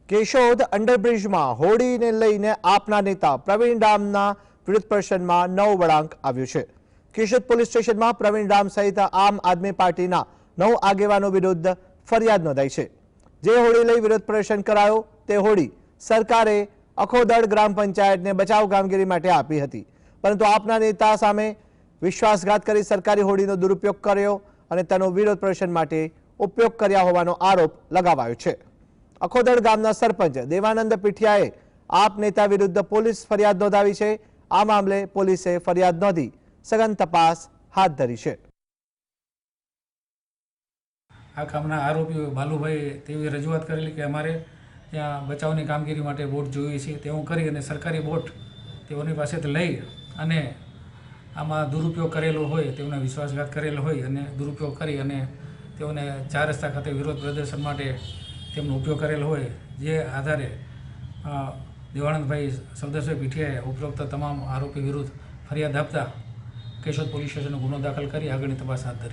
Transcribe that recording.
Keshod underbridge में होड़ी ने लईने आपना नेता प्रवीण रामना विरोध प्रदर्शन में नव वळांक આવ્યો છે। કેશોદ પોલીસ સ્ટેશનમાં પ્રવીણ રામ સહિત આમ આદમી પાર્ટીના 9 આગેવાનો વિરુદ્ધ ફરિયાદ નોંધાઈ છે। જે હોળી લઈ વિરોધ પ્રદર્શન કરાયો તે હોળી સરકારે અખોદડ ગ્રામ પંચાયતને બચાવ કામગીરી માટે આપી હતી, પરંતુ આપના નેતા સામે વિશ્વાસઘાત કરી સરકારી હોળીનો દુરુપયોગ કર્યો અને તેનો વિરોધ પ્રદર્શન માટે ઉપયોગ કર્યા હોવાનો આરોપ લગાવાયો છે। અખોદડ ગામના સરપંચ દેવાનંદ પીઠિયાએ આપ નેતા વિરુદ્ધ પોલીસ ફરિયાદ નોંધાવી છે। આ મામલે પોલીસે ફરિયાદ નોંધી સઘન તપાસ હાથ ધરી છે। આ કામના આરોપીઓ બાલુભાઈ તેવી રજૂઆત કરેલી કે અમારે ત્યાં બચાવની કામગીરી માટે બોટ જોઈએ છે, તેવું કરી અને સરકારી બોટ તેઓની પાસેથી લઈ અને આમાં દુરુપયોગ કરેલો હોય, તેઓને વિશ્વાસઘાત કરેલો હોય અને દુરુપયોગ કરી અને તેઓને 4 રસ્તા ખાતે વિરોધ પ્રદર્શન માટે તેમનો ઉપયોગ કરેલો હોય, જે આધારે દેવાનંદભાઈ સરદારભાઈ પીઠિયાએ ઉપરોક્ત તમામ આરોપી વિરુદ્ધ ફરિયાદ આપતા કેશોદ પોલીસ સ્ટેશનનો ગુનો દાખલ કરી આગળની તપાસ હાથ ધરી।